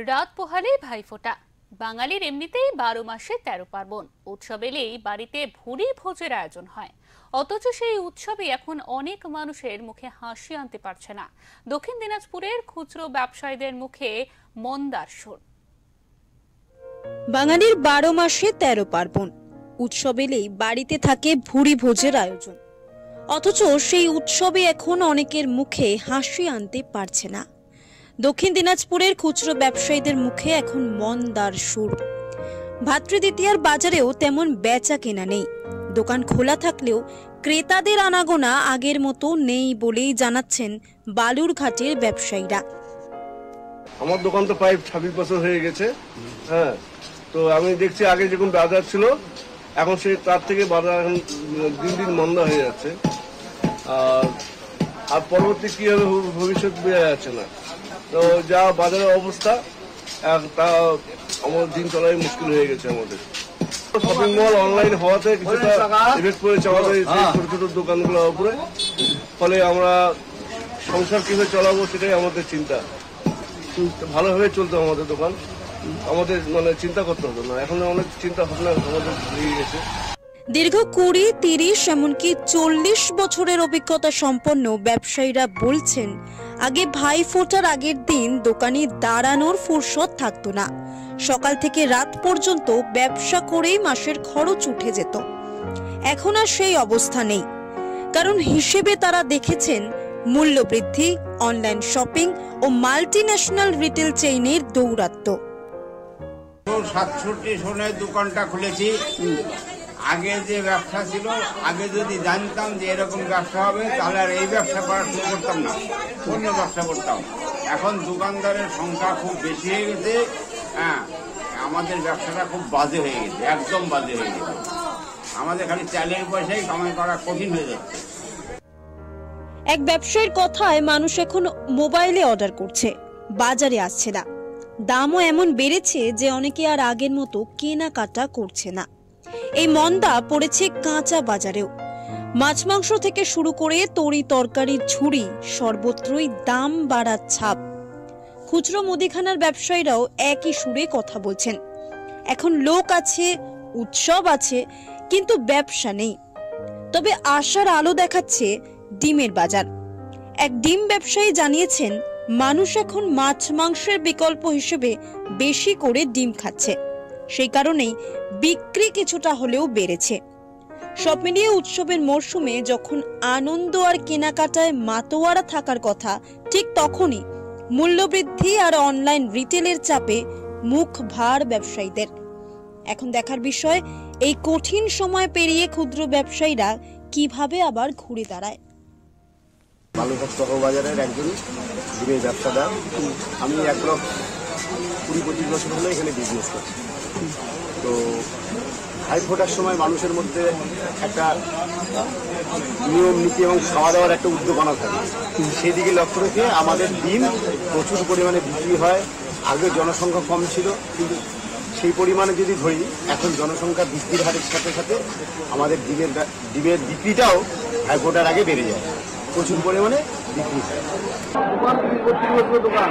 রাত পোহালেই ভাইফোঁটা। বাঙালির এমনিতেই 12 মাসে 13 পার্বণ। উৎসব এলেই বাড়িতে ভুরি ভোজের আয়োজন হয়, অথচ সেই উৎসবে এখন অনেক মানুষের মুখে হাসি আনতে পারছে না। দক্ষিণ দিনাজপুরের খুচরো ব্যবসায়ীদের মুখে মন্দার সুর। বাঙালির 12 মাসে 13 পার্বণ। উৎসব এলেই বাড়িতে থাকে ভুরি ভোজের আয়োজন, অথচ সেই উৎসবে এখন অনেকের মুখে হাসি আনতে পারছে না। দক্ষিণ দিনাজপুরের খুচরো ব্যবসায়ীদের মুখে এখন মন্দার সুর। ভাতৃদ্বিতীয়ার বাজারেও তেমন বেচা কেনা নেই। দোকান খোলা থাকলেও ক্রেতাদের আনাগোনা আগের মতো নেই বলেই জানাচ্ছেন বালুরঘাটের ব্যবসায়ীরা। আমার দোকান তো প্রায় 26 বছর হয়ে গেছে। হ্যাঁ, তো আমি দেখছি আগে যেরকম বাজার ছিল এখন সে তার থেকে বাজার এখন দিন দিন মন্দা হয়ে যাচ্ছে। আর পরবর্তী কি হবে ভবিষ্যৎ বোঝা যাচ্ছে না। তো যা বাজারের অবস্থা তা আমাদের দিন চলাই মুশকিল হয়ে গেছে। আমাদের শপিং মল অনলাইন হওয়াতে কিছুটা এফেক্ট পড়েছে আমাদের ছোট ছোট দোকানগুলোর উপরে। ফলে আমরা সংসার কিভাবে চালাবো সেটাই আমাদের চিন্তা। ভালোভাবে চলতো আমাদের দোকান, আমাদের চিন্তা করতে হতো না। এখন অনেক চিন্তা ভাবনা আমাদের লেগে গেছে। দীর্ঘ 20, 30 এমনকি 40 বছরের অভিজ্ঞতা সম্পন্ন ব্যবসায়ীরা বলছেন, আগে ভাইফোঁটার আগের দিন দোকানে দাঁড়ানোর ফুরসত থাকতো না। সকাল থেকে রাত পর্যন্ত ব্যবসা করেই মাসের খরচ উঠে যেত। এখন আর সেই অবস্থা নেই, কারণ হিসেবে তারা দেখেছেন মূল্যবৃদ্ধি, অনলাইন শপিং ও মাল্টিন্যাশনাল রিটেল চেইনের দৌরাত্ম্য। 67 সনে দোকানটা খুলেছি। আগে যে ব্যবসা ছিল, আগে যদি জানতাম যে এরকম ব্যবসা হবে তাহলে আর এই ব্যবসা করা শুরু করতাম না, অন্য ব্যবসা করতাম। এখন দোকানদারের সংখ্যা খুব বেশি হয়ে গেছে। হ্যাঁ, আমাদের ব্যবসাটা খুব বাজে হয়ে গেছে, একদম বাজে হয়ে গেছে। আমাদের খালি চালের পয়সায় কামাই করা কঠিন হয়ে যাচ্ছে। এক ব্যবসায়ীর কথায় মানুষ এখন মোবাইলে অর্ডার করছে, বাজারে আসছে না। দামও এমন বেড়েছে যে অনেকে আর আগের মতো কেনাকাটা করছে না। এই মন্দা পড়েছে কাঁচা বাজারেও। মাছ মাংস থেকে শুরু করে তরি তরকারির ঝুড়ি সর্বত্রই দাম বাড়ার ছাপ। খুচরো মুদিখানার ব্যবসায়ীরাও একই সুরে কথা বলছেন। এখন লোক আছে, উৎসব আছে, কিন্তু ব্যবসা নেই। তবে আশার আলো দেখাচ্ছে ডিমের বাজার। এক ডিম ব্যবসায়ী জানিয়েছেন, মানুষ এখন মাছ মাংসের বিকল্প হিসেবে বেশি করে ডিম খাচ্ছে। সেই কারণেই বিক্রি কিছুটা হলেও বেড়েছে। সব মিলিয়ে উৎসবের মরশুমে যখন আনন্দ আর কেনাকাটায় মাতোয়ারা থাকার কথা, ঠিক তখনই মূল্যবৃদ্ধি আর অনলাইন রিটেলের চাপে মুখ ভার ব্যবসায়ীদের। এখন দেখার বিষয়, এই কঠিন সময় পেরিয়ে ক্ষুদ্র ব্যবসায়ীরা কিভাবে আবার ঘুরে দাঁড়ায়। বালুরঘাট বাজারের একজন ডিমের ব্যবসাদার। আমি 20-25 বছর হলো এখানে বিজনেস করছি। তো ভাইফোঁটার সময় মানুষের মধ্যে একটা নিয়ম নীতি এবং খাওয়া দাওয়ার একটা উদ্যোগনা থাকে, সেই দিকে লক্ষ্য রেখে আমাদের ডিম প্রচুর পরিমাণে বিক্রি হয়। আগে জনসংখ্যা কম ছিল, কিন্তু সেই পরিমাণে যদি ধরি, এখন জনসংখ্যা বৃদ্ধির হারের সাথে সাথে আমাদের ডিমের বিক্রিটাও ভাইফোঁটার আগে বেড়ে যায়, প্রচুর পরিমাণে বিক্রি হয়। দোকান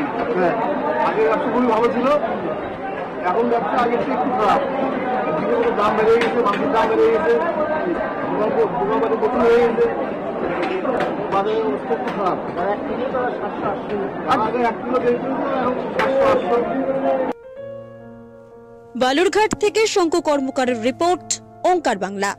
আগে ব্যবসা খুবই ভালো ছিল, এখন ব্যবসা আগের থেকে একটু খারাপ। দাম বেড়ে গেছে, মাছের দাম বেড়ে গেছে, দোকান বাড়ি প্রচুর হয়ে গেছে, বাজারের অবস্থা একটু খারাপ। 1 কিলো তারা 780, আগে 1 কিলো বেড়েছিল, এখন 780। বালুরঘাট থেকে শঙ্কু কর্মকারের রিপোর্ট, ওঙ্কার বাংলা।